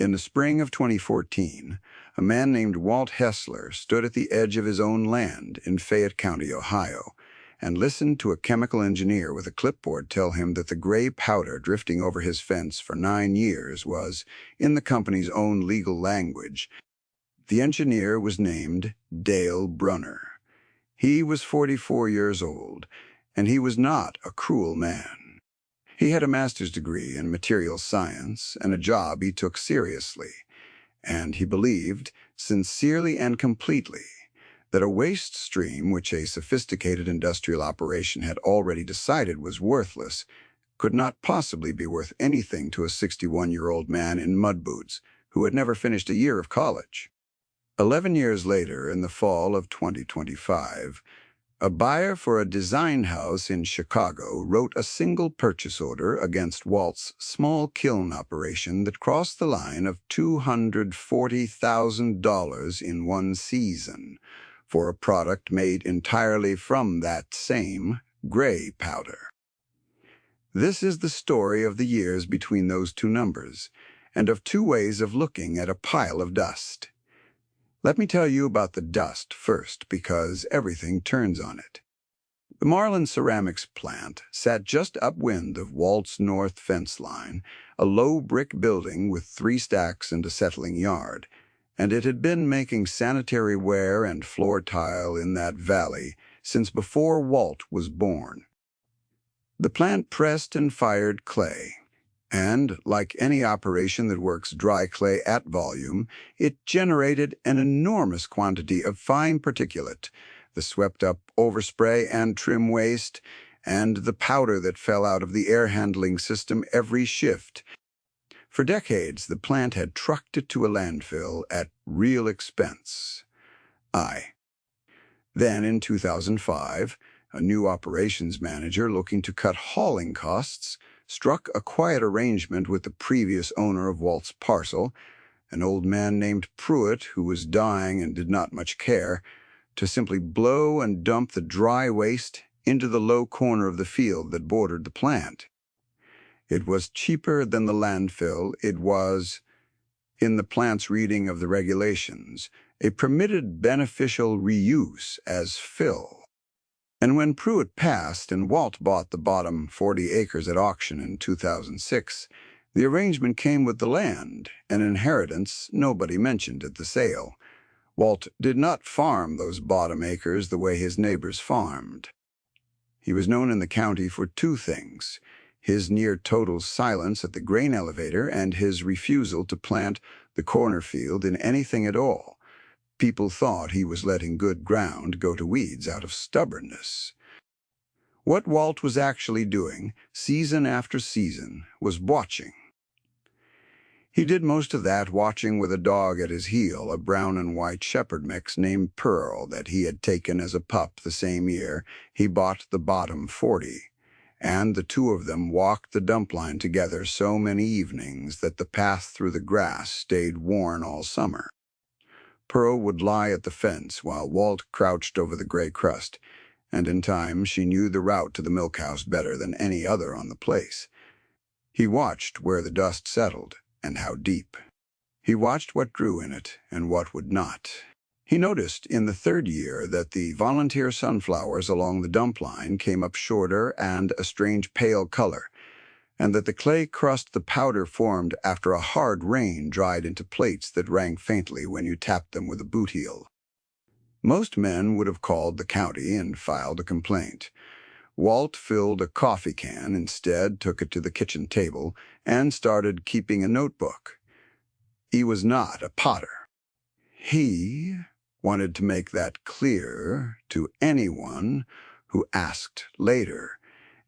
In the spring of 2014, a man named Walt Hessler stood at the edge of his own land in Fayette County, Ohio, and listened to a chemical engineer with a clipboard tell him that the gray powder drifting over his fence for 9 years was, in the company's own legal language, the engineer was named Dale Brunner. He was 44 years old, and he was not a cruel man. He had a master's degree in materials science and a job he took seriously, and he believed, sincerely and completely, that a waste stream which a sophisticated industrial operation had already decided was worthless could not possibly be worth anything to a 61-year-old man in mud boots who had never finished a year of college. 11 years later, in the fall of 2025, a buyer for a design house in Chicago wrote a single purchase order against Walt's small kiln operation that crossed the line of $240,000 in one season for a product made entirely from that same gray powder. This is the story of the years between those two numbers, and of two ways of looking at a pile of dust. Let me tell you about the dust first, because everything turns on it. The Marlin Ceramics plant sat just upwind of Walt's north fence line, a low brick building with 3 stacks and a settling yard, and it had been making sanitary ware and floor tile in that valley since before Walt was born. The plant pressed and fired clay, and, like any operation that works dry clay at volume, it generated an enormous quantity of fine particulate, the swept-up overspray and trim waste, and the powder that fell out of the air handling system every shift. For decades, the plant had trucked it to a landfill at real expense. Then, in 2005, a new operations manager looking to cut hauling costs struck a quiet arrangement with the previous owner of Walt's parcel, an old man named Pruitt who was dying and did not much care, to simply blow and dump the dry waste into the low corner of the field that bordered the plant. It was cheaper than the landfill. It was, in the plant's reading of the regulations, a permitted beneficial reuse as fill. And when Pruitt passed and Walt bought the bottom 40 acres at auction in 2006, the arrangement came with the land, an inheritance nobody mentioned at the sale. Walt did not farm those bottom acres the way his neighbors farmed. He was known in the county for 2 things: his near-total silence at the grain elevator and his refusal to plant the cornfield in anything at all. People thought he was letting good ground go to weeds out of stubbornness. What Walt was actually doing, season after season, was watching. He did most of that watching with a dog at his heel, a brown and white shepherd mix named Pearl that he had taken as a pup the same year he bought the bottom 40. And the two of them walked the dump line together so many evenings that the path through the grass stayed worn all summer. Pearl would lie at the fence while Walt crouched over the gray crust, and in time she knew the route to the milk house better than any other on the place. He watched where the dust settled and how deep. He watched what grew in it and what would not. He noticed in the 3rd year that the volunteer sunflowers along the dump line came up shorter and a strange pale color, and that the clay crust the powder formed after a hard rain dried into plates that rang faintly when you tapped them with a boot heel. Most men would have called the county and filed a complaint. Walt filled a coffee can instead, took it to the kitchen table, and started keeping a notebook. He was not a potter. He wanted to make that clear to anyone who asked later,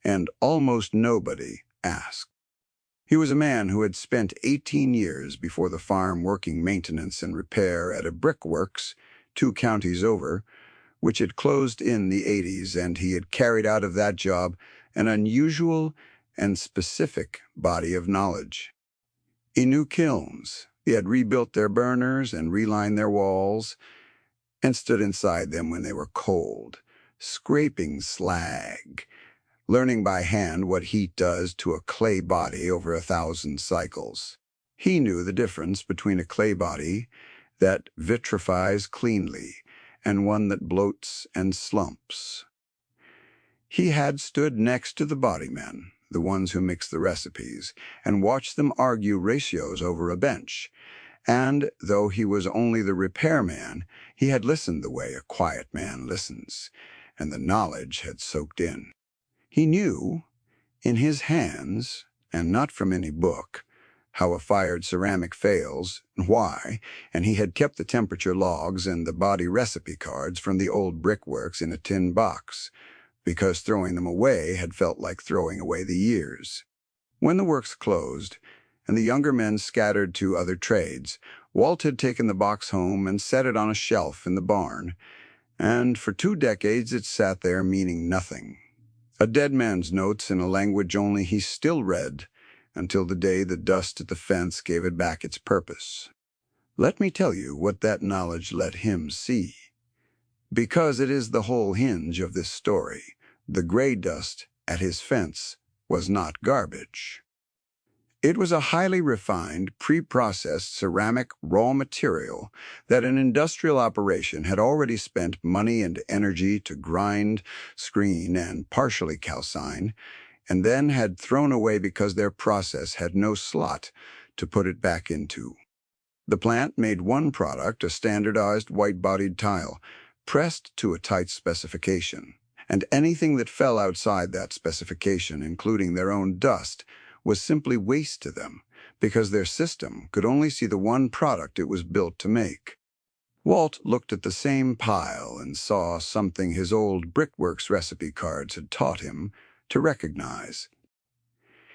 and almost nobody asked. He was a man who had spent 18 years before the farm working maintenance and repair at a brickworks 2 counties over, which had closed in the 80s, and he had carried out of that job an unusual and specific body of knowledge. He knew kilns. He had rebuilt their burners and relined their walls, and stood inside them when they were cold, scraping slag, learning by hand what heat does to a clay body over 1,000 cycles. He knew the difference between a clay body that vitrifies cleanly and one that bloats and slumps. He had stood next to the body men, the ones who mix the recipes, and watched them argue ratios over a bench. And though he was only the repairman, he had listened the way a quiet man listens, and the knowledge had soaked in. He knew, in his hands, and not from any book, how a fired ceramic fails and why, and he had kept the temperature logs and the body recipe cards from the old brickworks in a tin box, because throwing them away had felt like throwing away the years. When the works closed, and the younger men scattered to other trades, Walt had taken the box home and set it on a shelf in the barn, and for 2 decades it sat there meaning nothing. A dead man's notes in a language only he still read, until the day the dust at the fence gave it back its purpose. Let me tell you what that knowledge let him see. Because it is the whole hinge of this story, the gray dust at his fence was not garbage. It was a highly refined, pre-processed ceramic raw material that an industrial operation had already spent money and energy to grind, screen, and partially calcine, and then had thrown away because their process had no slot to put it back into. The plant made one product, a standardized white-bodied tile, pressed to a tight specification, and anything that fell outside that specification, including their own dust, was simply waste to them, because their system could only see the one product it was built to make. Walt looked at the same pile and saw something his old Brickworks recipe cards had taught him to recognize.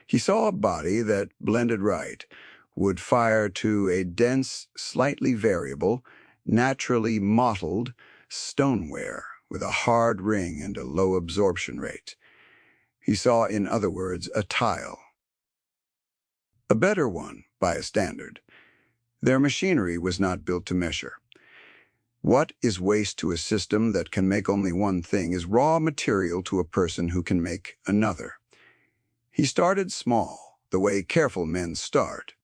He saw a body that, blended right, would fire to a dense, slightly variable, naturally mottled stoneware with a hard ring and a low absorption rate. He saw, in other words, a tile. A better one, by a standard. Their machinery was not built to measure. What is waste to a system that can make only one thing is raw material to a person who can make another. He started small, the way careful men start.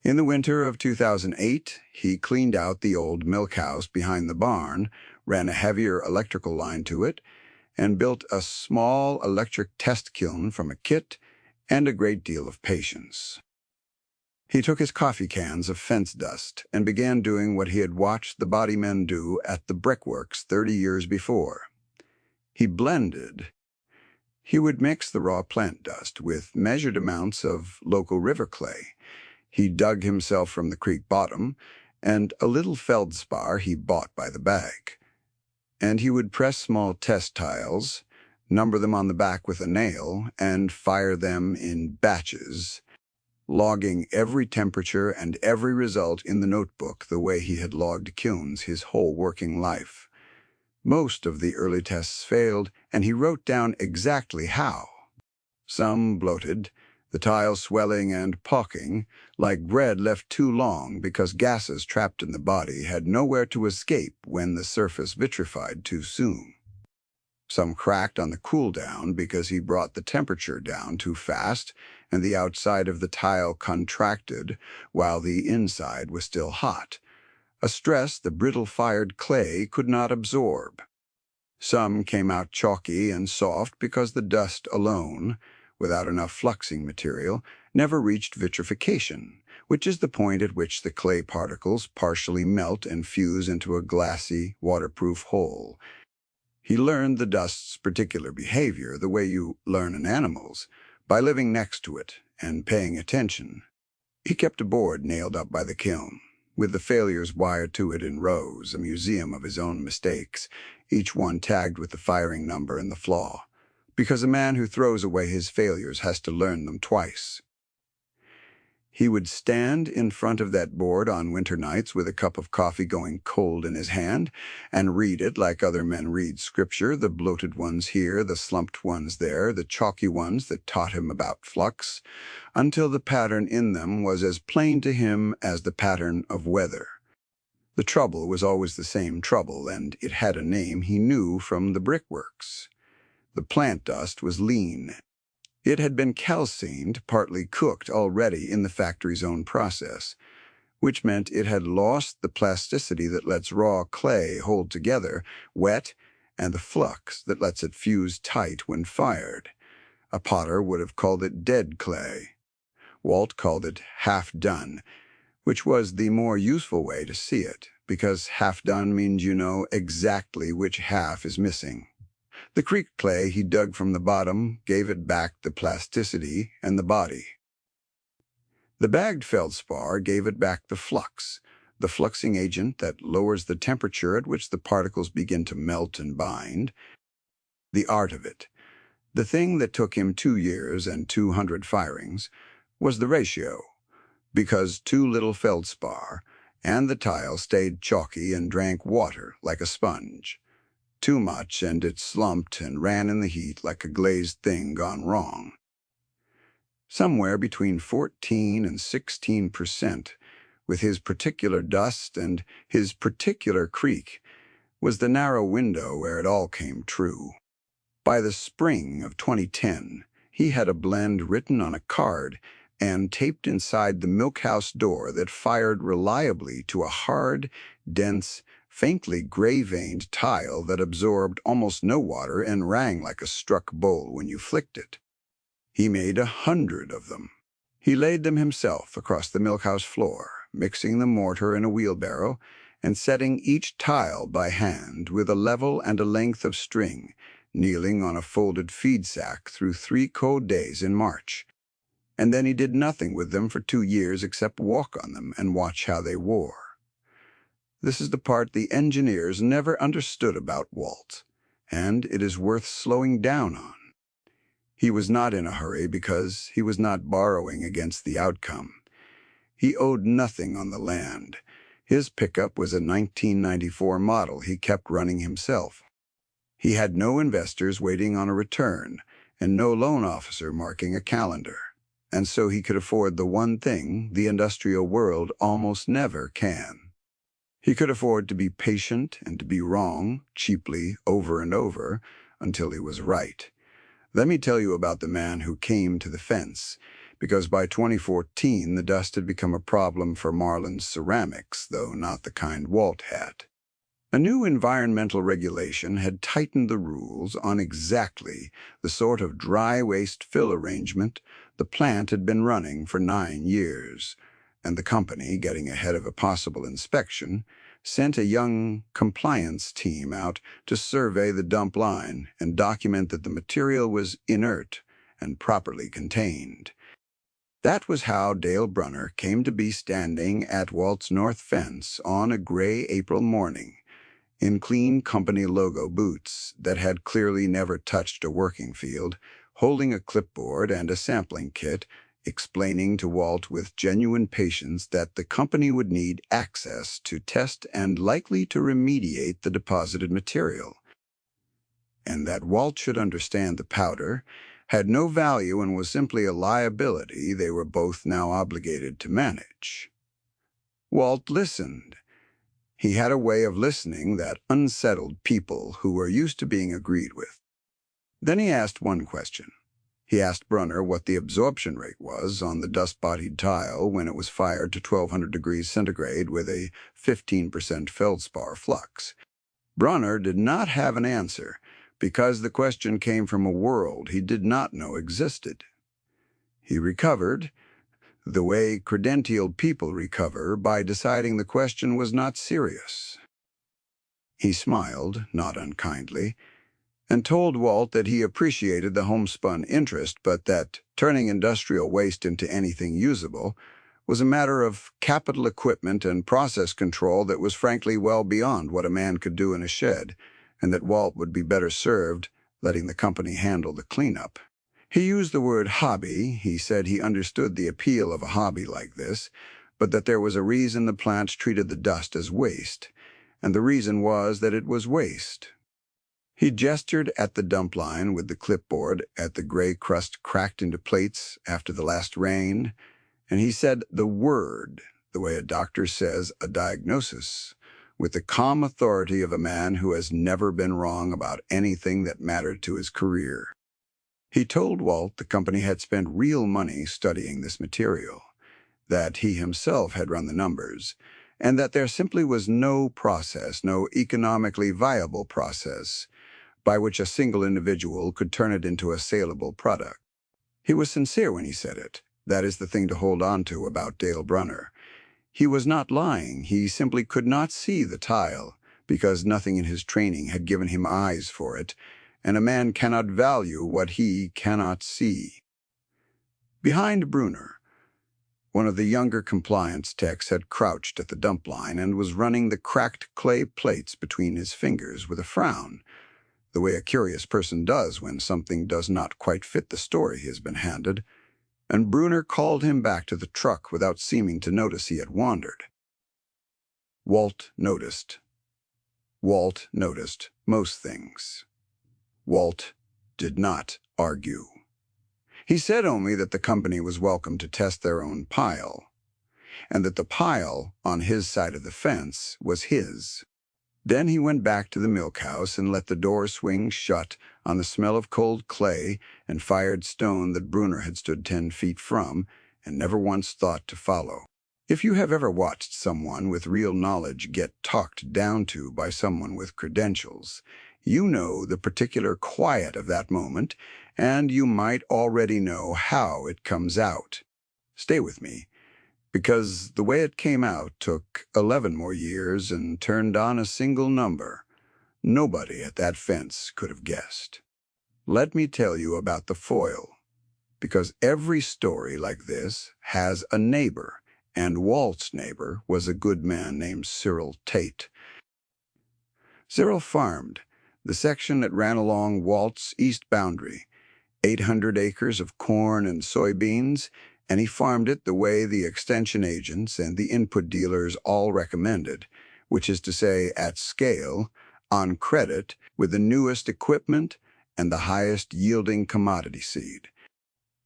In the winter of 2008, he cleaned out the old milk house behind the barn, ran a heavier electrical line to it, and built a small electric test kiln from a kit and a great deal of patience. He took his coffee cans of fence dust and began doing what he had watched the body men do at the brickworks 30 years before. He blended. He would mix the raw plant dust with measured amounts of local river clay. He dug himself from the creek bottom, and a little feldspar he bought by the bag. And he would press small test tiles, number them on the back with a nail, and fire them in batches, logging every temperature and every result in the notebook the way he had logged kilns his whole working life. Most of the early tests failed, and he wrote down exactly how. Some bloated, the tile swelling and pawking, like bread left too long because gases trapped in the body had nowhere to escape when the surface vitrified too soon. Some cracked on the cool down because he brought the temperature down too fast and the outside of the tile contracted while the inside was still hot, a stress the brittle-fired clay could not absorb. Some came out chalky and soft because the dust alone, without enough fluxing material, never reached vitrification, which is the point at which the clay particles partially melt and fuse into a glassy, waterproof whole. He learned the dust's particular behavior the way you learn an animal's, by living next to it and paying attention. He kept a board nailed up by the kiln, with the failures wired to it in rows, a museum of his own mistakes, each one tagged with the firing number and the flaw, because a man who throws away his failures has to learn them twice. He would stand in front of that board on winter nights with a cup of coffee going cold in his hand and read it like other men read scripture, the bloated ones here, the slumped ones there, the chalky ones that taught him about flux, until the pattern in them was as plain to him as the pattern of weather. The trouble was always the same trouble, and it had a name he knew from the brickworks. The plant dust was lean. It had been calcined, partly cooked already in the factory's own process, which meant it had lost the plasticity that lets raw clay hold together, wet, and the flux that lets it fuse tight when fired. A potter would have called it dead clay. Walt called it half-done, which was the more useful way to see it, because half-done means you know exactly which half is missing. The creek clay he dug from the bottom gave it back the plasticity and the body. The bagged feldspar gave it back the fluxing agent that lowers the temperature at which the particles begin to melt and bind. The art of it, the thing that took him 2 years and 200 firings, was the ratio, because too little feldspar, and the tile stayed chalky and drank water like a sponge. Too much, and it slumped and ran in the heat like a glazed thing gone wrong. Somewhere between 14 and 16%, with his particular dust and his particular creek, was the narrow window where it all came true. By the spring of 2010, he had a blend written on a card and taped inside the milkhouse door that fired reliably to a hard, dense, faintly gray-veined tile that absorbed almost no water and rang like a struck bowl when you flicked it. He made 100 of them. He laid them himself across the milkhouse floor, mixing the mortar in a wheelbarrow and setting each tile by hand with a level and a length of string, kneeling on a folded feed sack through 3 cold days in March. And then he did nothing with them for 2 years except walk on them and watch how they wore. This is the part the engineers never understood about Walt, and it is worth slowing down on. He was not in a hurry because he was not borrowing against the outcome. He owed nothing on the land. His pickup was a 1994 model he kept running himself. He had no investors waiting on a return and no loan officer marking a calendar, and so he could afford the one thing the industrial world almost never can. He could afford to be patient and to be wrong, cheaply, over and over, until he was right. Let me tell you about the man who came to the fence, because by 2014 the dust had become a problem for Marlin's Ceramics, though not the kind Walt had. A new environmental regulation had tightened the rules on exactly the sort of dry waste fill arrangement the plant had been running for 9 years, and the company, getting ahead of a possible inspection, sent a young compliance team out to survey the dump line and document that the material was inert and properly contained. That was how Dale Brunner came to be standing at Walt's north fence on a gray April morning, in clean company logo boots that had clearly never touched a working field, holding a clipboard and a sampling kit, explaining to Walt with genuine patience that the company would need access to test and likely to remediate the deposited material, and that Walt should understand the powder had no value and was simply a liability they were both now obligated to manage. Walt listened. He had a way of listening that unsettled people who were used to being agreed with. Then he asked one question. He asked Brunner what the absorption rate was on the dust-bodied tile when it was fired to 1200 degrees centigrade with a 15% feldspar flux. Brunner did not have an answer because the question came from a world he did not know existed. He recovered the way credentialed people recover by deciding the question was not serious. He smiled, not unkindly, and told Walt that he appreciated the homespun interest, but that turning industrial waste into anything usable was a matter of capital equipment and process control that was frankly well beyond what a man could do in a shed, and that Walt would be better served letting the company handle the cleanup. He used the word hobby. He said he understood the appeal of a hobby like this, but that there was a reason the plants treated the dust as waste, and the reason was that it was waste. He gestured at the dump line with the clipboard at the gray crust cracked into plates after the last rain, and he said the word, the way a doctor says a diagnosis, with the calm authority of a man who has never been wrong about anything that mattered to his career. He told Walt the company had spent real money studying this material, that he himself had run the numbers, and that there simply was no process, no economically viable process, by which a single individual could turn it into a saleable product. He was sincere when he said it. That is the thing to hold on to about Dale Brunner. He was not lying. He simply could not see the tile, because nothing in his training had given him eyes for it, and a man cannot value what he cannot see. Behind Brunner, one of the younger compliance techs had crouched at the dump line and was running the cracked clay plates between his fingers with a frown, the way a curious person does when something does not quite fit the story he has been handed, and Brunner called him back to the truck without seeming to notice he had wandered. Walt noticed. Walt noticed most things. Walt did not argue. He said only that the company was welcome to test their own pile, and that the pile on his side of the fence was his. Then he went back to the milk house and let the door swing shut on the smell of cold clay and fired stone that Brunner had stood 10 feet from and never once thought to follow. If you have ever watched someone with real knowledge get talked down to by someone with credentials, you know the particular quiet of that moment, and you might already know how it comes out. Stay with me, because the way it came out took 11 more years and turned on a single number. Nobody at that fence could have guessed. Let me tell you about the foil, because every story like this has a neighbor, and Walt's neighbor was a good man named Cyril Tate. Cyril farmed the section that ran along Walt's east boundary, 800 acres of corn and soybeans, and he farmed it the way the extension agents and the input dealers all recommended, which is to say at scale, on credit, with the newest equipment and the highest yielding commodity seed.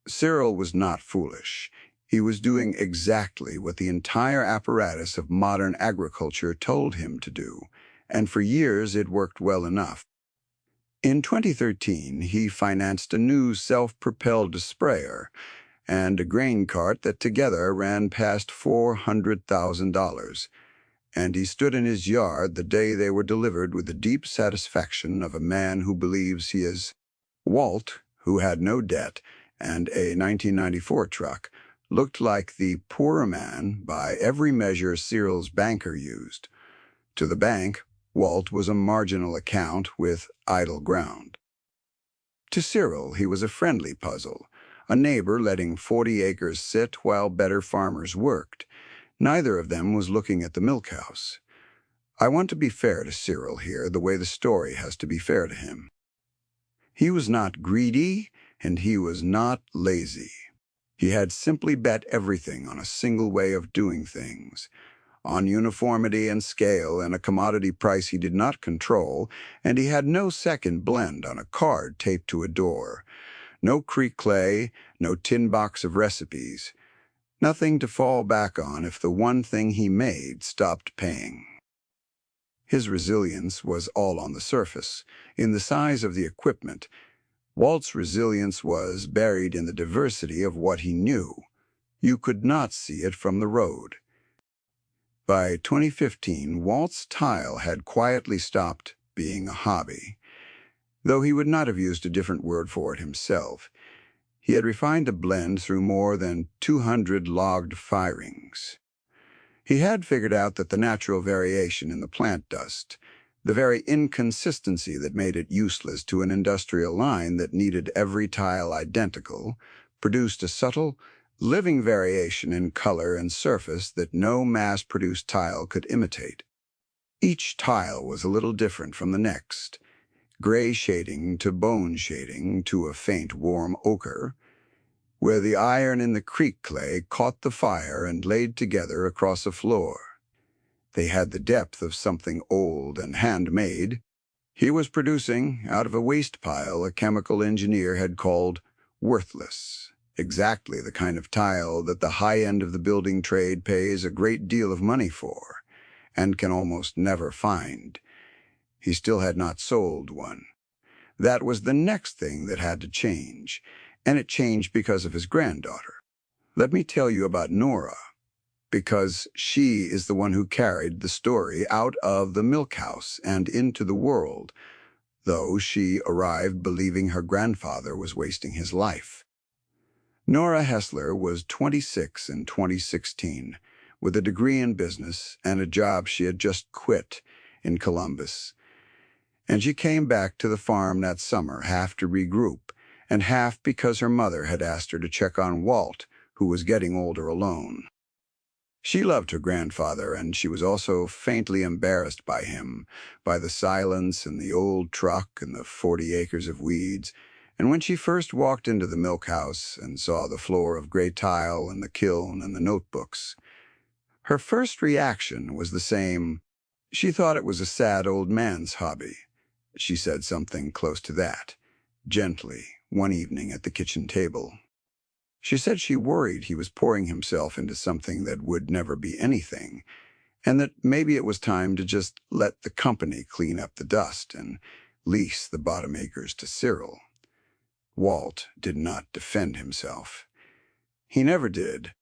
Cyril was not foolish. He was doing exactly what the entire apparatus of modern agriculture told him to do, and for years it worked well enough. In 2013, he financed a new self-propelled sprayer and a grain cart that together ran past $400,000, and he stood in his yard the day they were delivered with the deep satisfaction of a man who believes he is. Walt, who had no debt and a 1994 truck, looked like the poorer man by every measure Cyril's banker used. To the bank, Walt was a marginal account with idle ground. To Cyril, he was a friendly puzzle, a neighbor letting 40 acres sit while better farmers worked. Neither of them was looking at the milk house. I want to be fair to Cyril here the way the story has to be fair to him. He was not greedy, and he was not lazy. He had simply bet everything on a single way of doing things, on uniformity and scale and a commodity price he did not control, and he had no second blend on a card taped to a door, no creek clay, no tin box of recipes, nothing to fall back on if the one thing he made stopped paying. His resilience was all on the surface, in the size of the equipment. Walt's resilience was buried in the diversity of what he knew. You could not see it from the road. By 2015, Walt's tile had quietly stopped being a hobby, though he would not have used a different word for it himself. He had refined a blend through more than 200 logged firings. He had figured out that the natural variation in the plant dust, the very inconsistency that made it useless to an industrial line that needed every tile identical, produced a subtle, living variation in color and surface that no mass-produced tile could imitate. Each tile was a little different from the next, gray shading to bone shading to a faint warm ochre, where the iron in the creek clay caught the fire and laid together across a floor. They had the depth of something old and handmade. He was producing, out of a waste pile a chemical engineer had called worthless, exactly the kind of tile that the high end of the building trade pays a great deal of money for, and can almost never find. He still had not sold one. That was the next thing that had to change, and it changed because of his granddaughter. Let me tell you about Nora, because she is the one who carried the story out of the milk house and into the world, though she arrived believing her grandfather was wasting his life. Nora Hessler was 26 in 2016, with a degree in business and a job she had just quit in Columbus. And she came back to the farm that summer, half to regroup, and half because her mother had asked her to check on Walt, who was getting older alone. She loved her grandfather, and she was also faintly embarrassed by him, by the silence and the old truck and the 40 acres of weeds. And when she first walked into the milk house and saw the floor of gray tile and the kiln and the notebooks, her first reaction was the same. She thought it was a sad old man's hobby. She said something close to that, gently, one evening at the kitchen table. She said she worried he was pouring himself into something that would never be anything, and that maybe it was time to just let the company clean up the dust and lease the bottom acres to Cyril. Walt did not defend himself. He never did.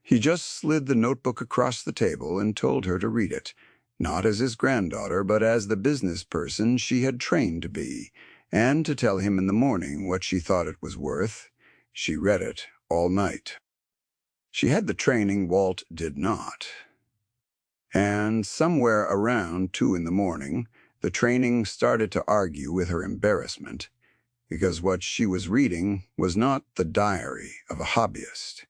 He just slid the notebook across the table and told her to read it, not as his granddaughter, but as the business person she had trained to be, and to tell him in the morning what she thought it was worth. She read it all night. She had the training Walt did not. And somewhere around 2 in the morning, the training started to argue with her embarrassment, because what she was reading was not the diary of a hobbyist.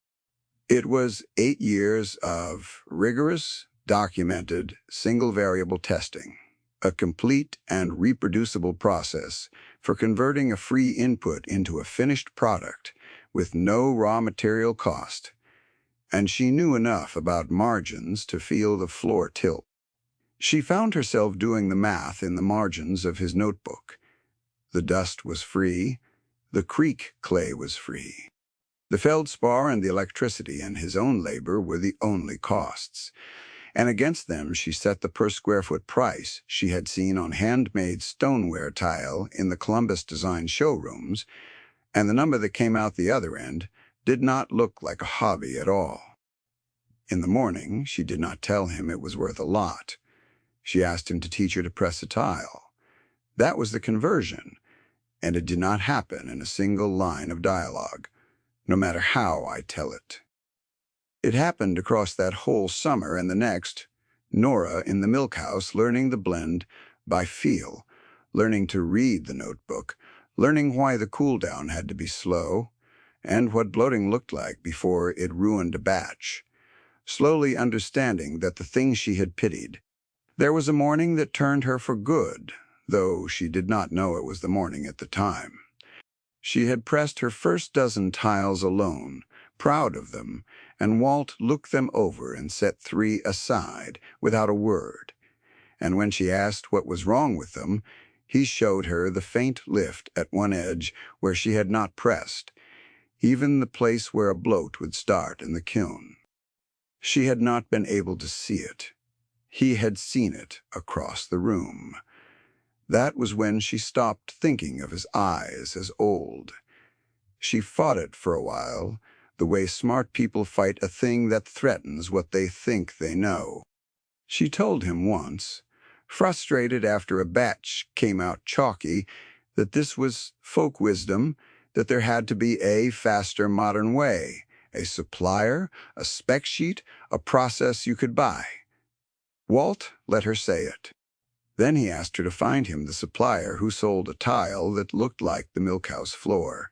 It was 8 years of rigorous, documented, single-variable testing, a complete and reproducible process for converting a free input into a finished product with no raw material cost, and she knew enough about margins to feel the floor tilt. She found herself doing the math in the margins of his notebook. The dust was free, the creek clay was free. The feldspar and the electricity and his own labor were the only costs, and against them she set the per-square-foot price she had seen on handmade stoneware tile in the Columbus Design showrooms, and the number that came out the other end did not look like a hobby at all. In the morning, she did not tell him it was worth a lot. She asked him to teach her to press a tile. That was the conversion, and it did not happen in a single line of dialogue, no matter how I tell it. It happened across that whole summer and the next, Nora in the milk house learning the blend by feel, learning to read the notebook, learning why the cool-down had to be slow, and what bloating looked like before it ruined a batch, slowly understanding that the thing she had pitied. There was a morning that turned her for good, though she did not know it was the morning at the time. She had pressed her first dozen tiles alone, proud of them, and Walt looked them over and set 3 aside without a word. And when she asked what was wrong with them, he showed her the faint lift at one edge where she had not pressed, even the place where a bloat would start in the kiln. She had not been able to see it. He had seen it across the room. That was when she stopped thinking of his eyes as old. She fought it for a while, the way smart people fight a thing that threatens what they think they know. She told him once, frustrated after a batch came out chalky, that this was folk wisdom, that there had to be a faster modern way, a supplier, a spec sheet, a process you could buy. Walt let her say it. Then he asked her to find him the supplier who sold a tile that looked like the milk house floor,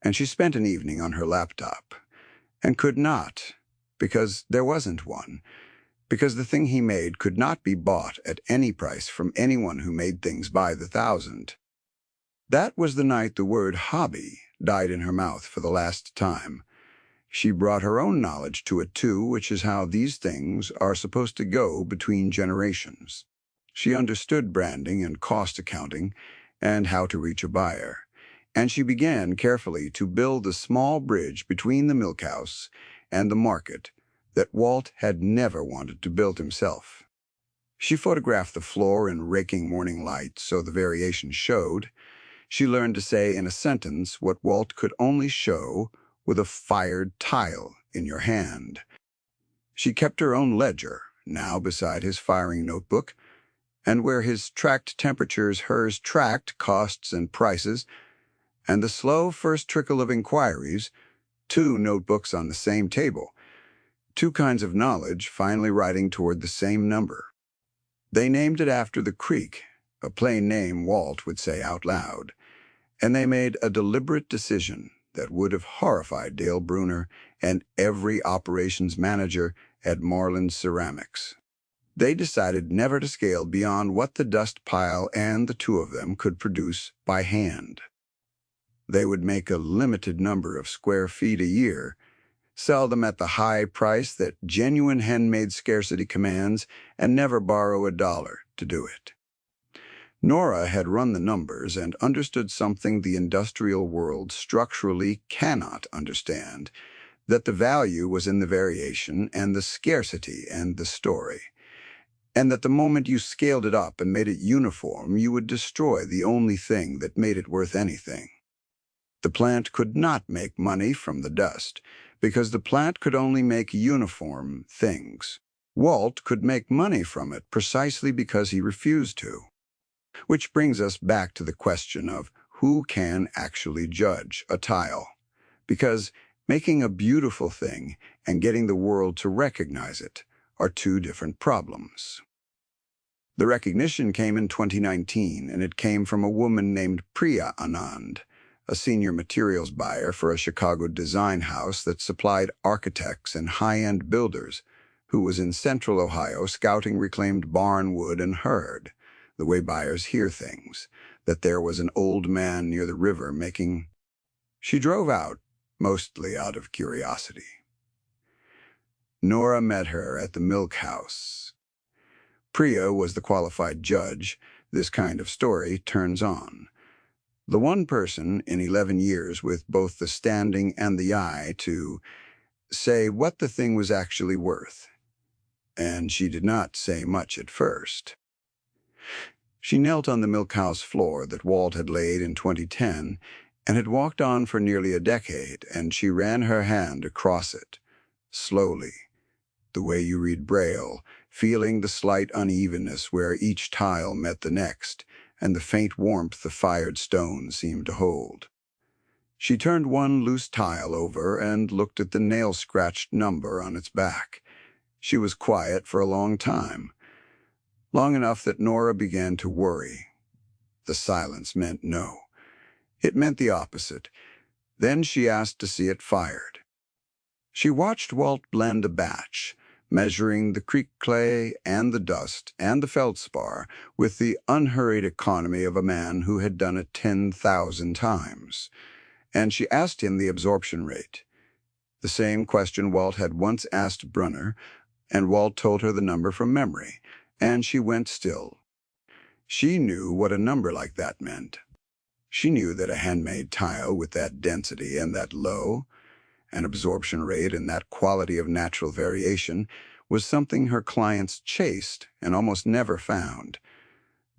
and she spent an evening on her laptop, and could not, because there wasn't one, because the thing he made could not be bought at any price from anyone who made things by the thousand. That was the night the word hobby died in her mouth for the last time. She brought her own knowledge to it too, which is how these things are supposed to go between generations. She understood branding and cost accounting and how to reach a buyer, and she began carefully to build the small bridge between the milk house and the market that Walt had never wanted to build himself. She photographed the floor in raking morning light so the variation showed. She learned to say in a sentence what Walt could only show with a fired tile in your hand. She kept her own ledger, now beside his firing notebook, and where his tracked temperatures, hers tracked costs and prices, and the slow first trickle of inquiries, two notebooks on the same table, two kinds of knowledge finally riding toward the same number. They named it after the creek, a plain name Walt would say out loud, and they made a deliberate decision that would have horrified Dale Bruner and every operations manager at Marlin Ceramics. They decided never to scale beyond what the dust pile and the two of them could produce by hand. They would make a limited number of square feet a year, sell them at the high price that genuine handmade scarcity commands, and never borrow $1 to do it. Nora had run the numbers and understood something the industrial world structurally cannot understand, that the value was in the variation and the scarcity and the story, and that the moment you scaled it up and made it uniform, you would destroy the only thing that made it worth anything. The plant could not make money from the dust, because the plant could only make uniform things. Walt could make money from it precisely because he refused to. Which brings us back to the question of who can actually judge a tile. Because making a beautiful thing and getting the world to recognize it are two different problems. The recognition came in 2019, and it came from a woman named Priya Anand, a senior materials buyer for a Chicago design house that supplied architects and high-end builders, who was in central Ohio scouting reclaimed barn wood and heard, the way buyers hear things, that there was an old man near the river making. She drove out, mostly out of curiosity. Nora met her at the milk house. Priya was the qualified judge this kind of story turns on. The one person in 11 years with both the standing and the eye to say what the thing was actually worth. And she did not say much at first. She knelt on the milkhouse floor that Walt had laid in 2010 and had walked on for nearly a decade, and she ran her hand across it, slowly, the way you read Braille, feeling the slight unevenness where each tile met the next, and the faint warmth the fired stone seemed to hold. She turned one loose tile over and looked at the nail-scratched number on its back. She was quiet for a long time, long enough that Nora began to worry. The silence meant no. It meant the opposite. Then she asked to see it fired. She watched Walt blend a batch, measuring the creek clay and the dust and the feldspar with the unhurried economy of a man who had done it 10,000 times. And she asked him the absorption rate. The same question Walt had once asked Brunner, and Walt told her the number from memory, and she went still. She knew what a number like that meant. She knew that a handmade tile with that density and that low, an absorption rate and that quality of natural variation was something her clients chased and almost never found,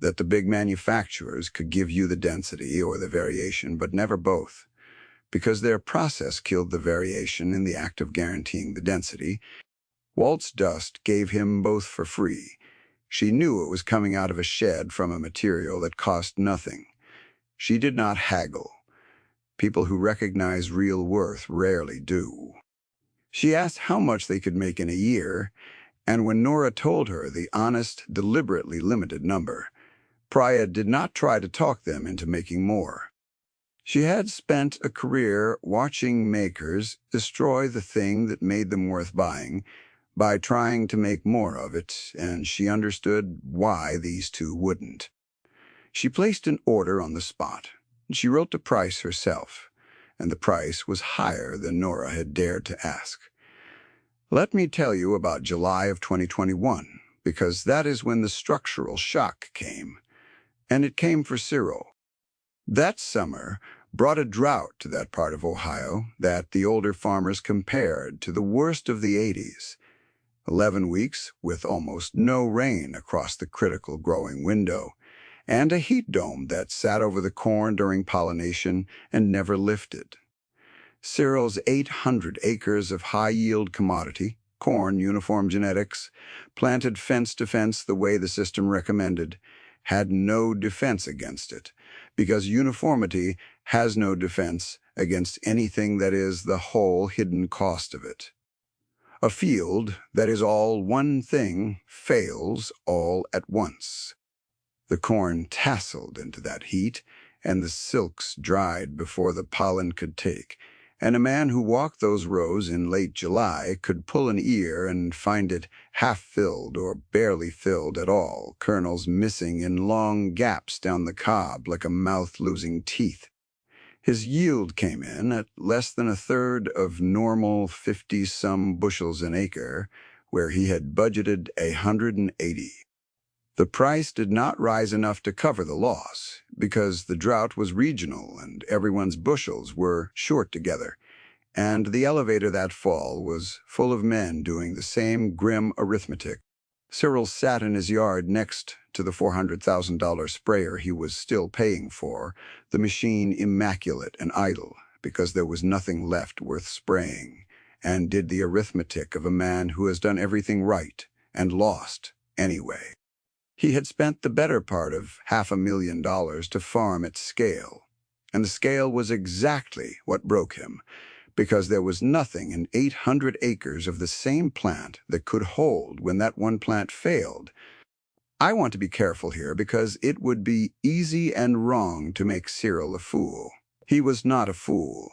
that the big manufacturers could give you the density or the variation, but never both, because their process killed the variation in the act of guaranteeing the density. Walt's dust gave him both for free. She knew it was coming out of a shed from a material that cost nothing. She did not haggle. People who recognize real worth rarely do. She asked how much they could make in a year, and when Nora told her the honest, deliberately limited number, Priya did not try to talk them into making more. She had spent a career watching makers destroy the thing that made them worth buying by trying to make more of it, and she understood why these two wouldn't. She placed an order on the spot. She wrote the price herself, and the price was higher than Nora had dared to ask. Let me tell you about July of 2021, because that is when the structural shock came, and it came for Cyril. That summer brought a drought to that part of Ohio that the older farmers compared to the worst of the 80s. 11 weeks with almost no rain across the critical growing window, and a heat dome that sat over the corn during pollination and never lifted. Cyril's 800 acres of high-yield commodity, corn, uniform genetics, planted fence to fence the way the system recommended, had no defense against it, because uniformity has no defense against anything that is the whole hidden cost of it. A field that is all one thing fails all at once. The corn tasseled into that heat, and the silks dried before the pollen could take, and a man who walked those rows in late July could pull an ear and find it half-filled or barely filled at all, kernels missing in long gaps down the cob like a mouth losing teeth. His yield came in at less than a third of normal 50-some bushels an acre, where he had budgeted 180. The price did not rise enough to cover the loss, because the drought was regional and everyone's bushels were short together, and the elevator that fall was full of men doing the same grim arithmetic. Cyril sat in his yard next to the $400,000 sprayer he was still paying for, the machine immaculate and idle, because there was nothing left worth spraying, and did the arithmetic of a man who has done everything right and lost anyway. He had spent the better part of $500,000 to farm at scale, and the scale was exactly what broke him, because there was nothing in 800 acres of the same plant that could hold when that one plant failed. I want to be careful here because it would be easy and wrong to make Cyril a fool. He was not a fool.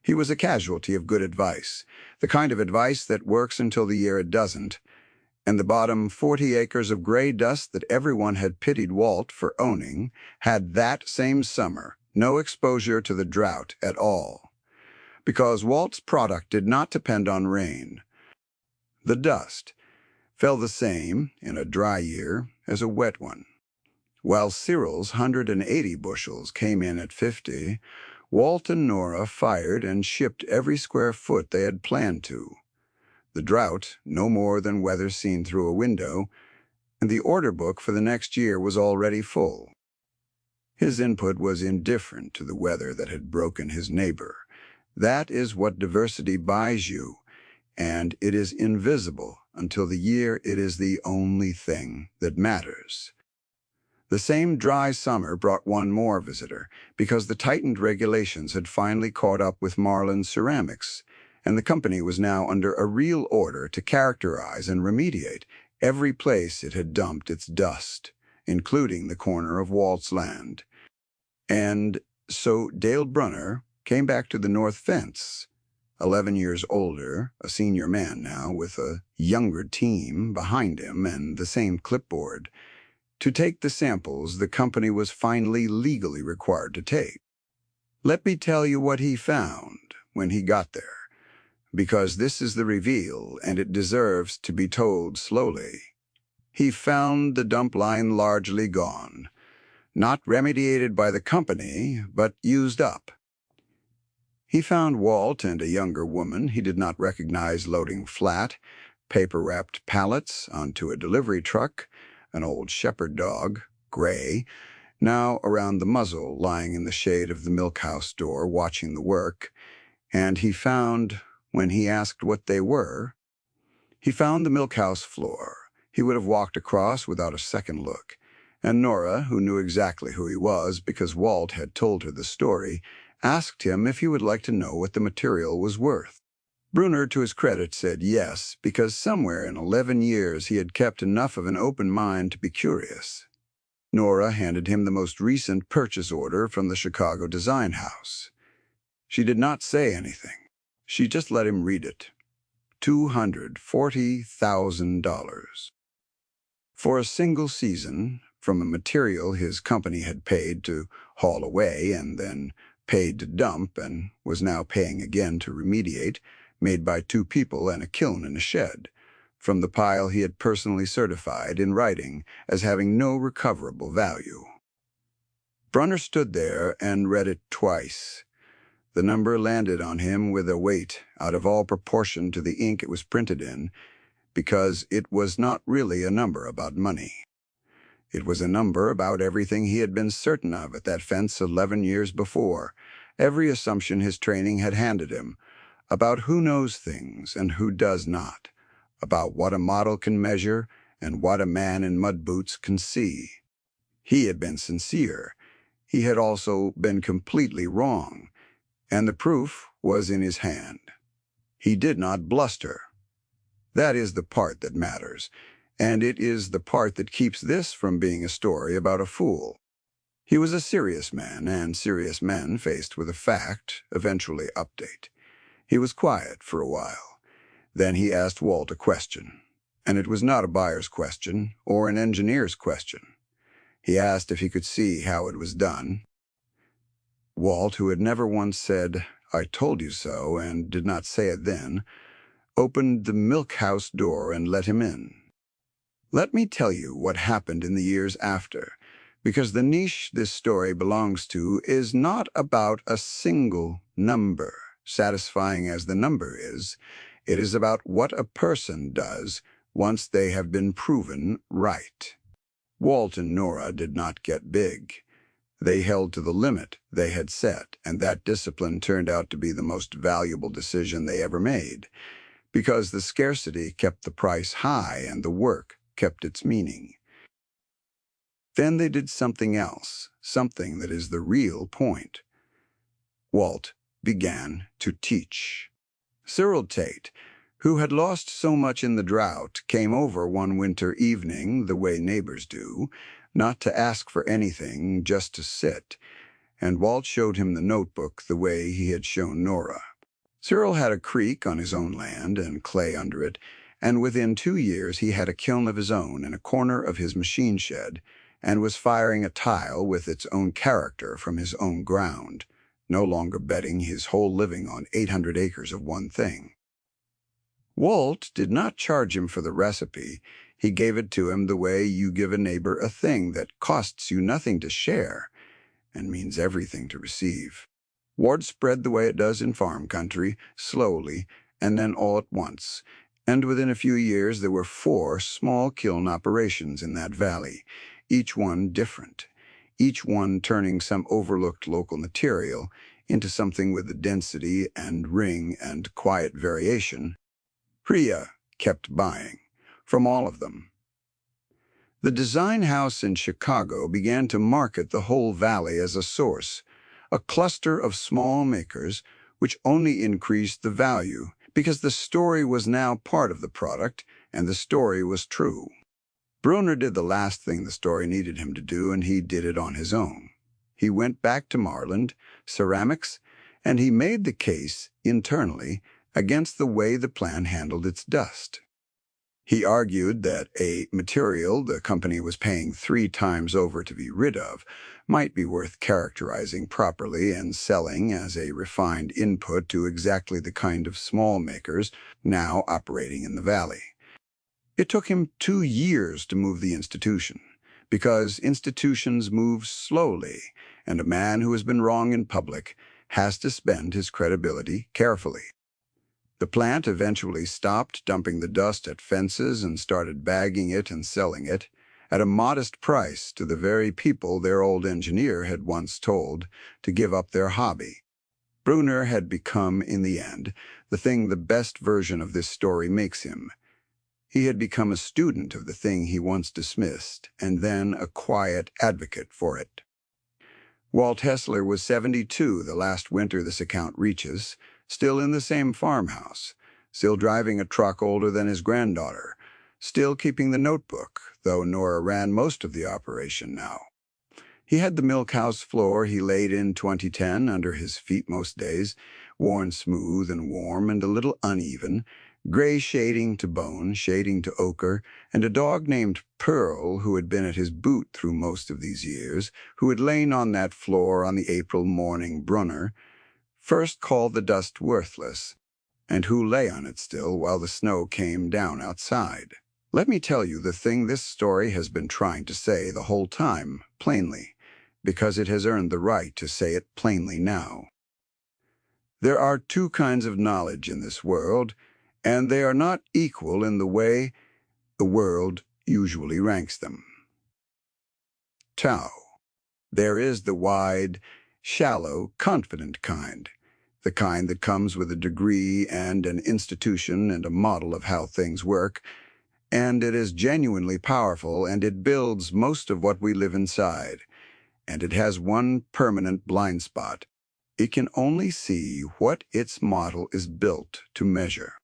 He was a casualty of good advice, the kind of advice that works until the year it doesn't, and the bottom 40 acres of gray dust that everyone had pitied Walt for owning had that same summer no exposure to the drought at all, because Walt's product did not depend on rain. The dust fell the same in a dry year as a wet one. While Cyril's 180 bushels came in at 50, Walt and Nora fired and shipped every square foot they had planned to. The drought, no more than weather seen through a window, and the order book for the next year was already full. His input was indifferent to the weather that had broken his neighbor. That is what diversity buys you, and it is invisible until the year it is the only thing that matters. The same dry summer brought one more visitor, because the tightened regulations had finally caught up with Marlin Ceramics, and the company was now under a real order to characterize and remediate every place it had dumped its dust, including the corner of Walt's land. And so Dale Brunner came back to the north fence, 11 years older, a senior man now, with a younger team behind him and the same clipboard, to take the samples the company was finally legally required to take. Let me tell you what he found when he got there, because this is the reveal, and it deserves to be told slowly. He found the dump line largely gone, not remediated by the company, but used up. He found Walt and a younger woman he did not recognize loading flat, paper-wrapped pallets onto a delivery truck, an old shepherd dog, Gray, now around the muzzle, lying in the shade of the milk-house door watching the work, and he found, when he asked what they were, he found the milk-house floor. He would have walked across without a second look, and Nora, who knew exactly who he was because Walt had told her the story, asked him if he would like to know what the material was worth. Brunner, to his credit, said yes, because somewhere in 11 years he had kept enough of an open mind to be curious. Nora handed him the most recent purchase order from the Chicago Design House. She did not say anything. She just let him read it. $240,000. For a single season, from a material his company had paid to haul away and then paid to dump and was now paying again to remediate, made by 2 people and a kiln in a shed, from the pile he had personally certified in writing as having no recoverable value. Brunner stood there and read it twice. The number landed on him with a weight out of all proportion to the ink it was printed in, because it was not really a number about money. It was a number about everything he had been certain of at that fence 11 years before, every assumption his training had handed him, about who knows things and who does not, about what a model can measure and what a man in mud boots can see. He had been sincere. He had also been completely wrong, and the proof was in his hand. He did not bluster. That is the part that matters, and it is the part that keeps this from being a story about a fool. He was a serious man, and serious men, faced with a fact, eventually update. He was quiet for a while. Then he asked Walt a question, and it was not a buyer's question or an engineer's question. He asked if he could see how it was done. Walt, who had never once said, "I told you so," and did not say it then, opened the milk house door and let him in. Let me tell you what happened in the years after, because the niche this story belongs to is not about a single number, satisfying as the number is. It is about what a person does once they have been proven right. Walt and Nora did not get big. They held to the limit they had set, and that discipline turned out to be the most valuable decision they ever made, because the scarcity kept the price high and the work kept its meaning. Then they did something else, something that is the real point. Walt began to teach. Cyril Tate, who had lost so much in the drought, came over one winter evening, the way neighbors do, not to ask for anything, just to sit, and Walt showed him the notebook the way he had shown Nora. Cyril had a creek on his own land and clay under it, and within 2 years he had a kiln of his own in a corner of his machine shed, and was firing a tile with its own character from his own ground, no longer betting his whole living on 800 acres of one thing. Walt did not charge him for the recipe. He gave it to him the way you give a neighbor a thing that costs you nothing to share and means everything to receive. Ward spread the way it does in farm country, slowly, and then all at once, and within a few years there were 4 small kiln operations in that valley, each one different, each one turning some overlooked local material into something with the density and ring and quiet variation Priya kept buying from all of them. The design house in Chicago began to market the whole valley as a source, a cluster of small makers which only increased the value because the story was now part of the product and the story was true. Brunner did the last thing the story needed him to do, and he did it on his own. He went back to Marland, ceramics, and he made the case internally against the way the plan handled its dust. He argued that a material the company was paying 3 times over to be rid of might be worth characterizing properly and selling as a refined input to exactly the kind of small makers now operating in the valley. It took him 2 years to move the institution, because institutions move slowly, and a man who has been wrong in public has to spend his credibility carefully. The plant eventually stopped dumping the dust at fences and started bagging it and selling it at a modest price to the very people their old engineer had once told to give up their hobby. Brunner had become, in the end, the thing the best version of this story makes him. He had become a student of the thing he once dismissed, and then a quiet advocate for it. Walt Hessler was 72 the last winter this account reaches, still in the same farmhouse, still driving a truck older than his granddaughter, still keeping the notebook, though Nora ran most of the operation now. He had the milk house floor he laid in 2010 under his feet most days, worn smooth and warm and a little uneven, gray shading to bone, shading to ochre, and a dog named Pearl, who had been at his boot through most of these years, who had lain on that floor on the April morning Brunner first called the dust worthless, and who lay on it still while the snow came down outside. Let me tell you the thing this story has been trying to say the whole time, plainly, because it has earned the right to say it plainly now. There are 2 kinds of knowledge in this world, and they are not equal in the way the world usually ranks them. Tao. There is the wide, shallow, confident kind, the kind that comes with a degree and an institution and a model of how things work, and it is genuinely powerful, and it builds most of what we live inside. And it has one permanent blind spot. It can only see what its model is built to measure.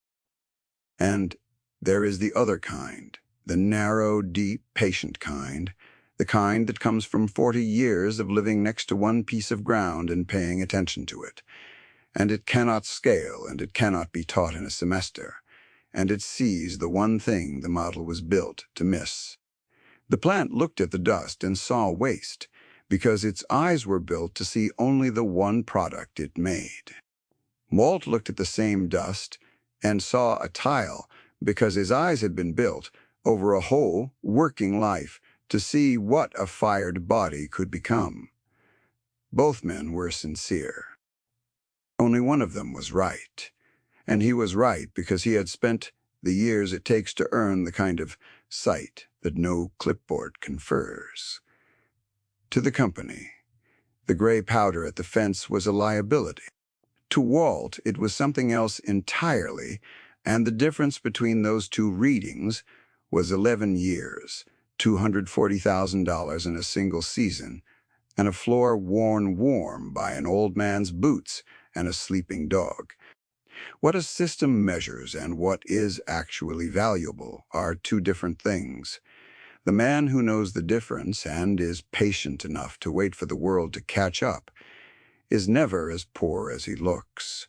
And there is the other kind, the narrow, deep, patient kind, the kind that comes from 40 years of living next to one piece of ground and paying attention to it. And it cannot scale, and it cannot be taught in a semester. And it sees the one thing the model was built to miss. The plant looked at the dust and saw waste, because its eyes were built to see only the one product it made. Walt looked at the same dust and saw a tile, because his eyes had been built over a whole working life to see what a fired body could become. Both men were sincere. Only one of them was right. And he was right because he had spent the years it takes to earn the kind of sight that no clipboard confers. To the company, the gray powder at the fence was a liability. To Walt, it was something else entirely, and the difference between those two readings was 11 years, $240,000 in a single season, and a floor worn warm by an old man's boots and a sleeping dog. What a system measures and what is actually valuable are two different things. The man who knows the difference and is patient enough to wait for the world to catch up is never as poor as he looks.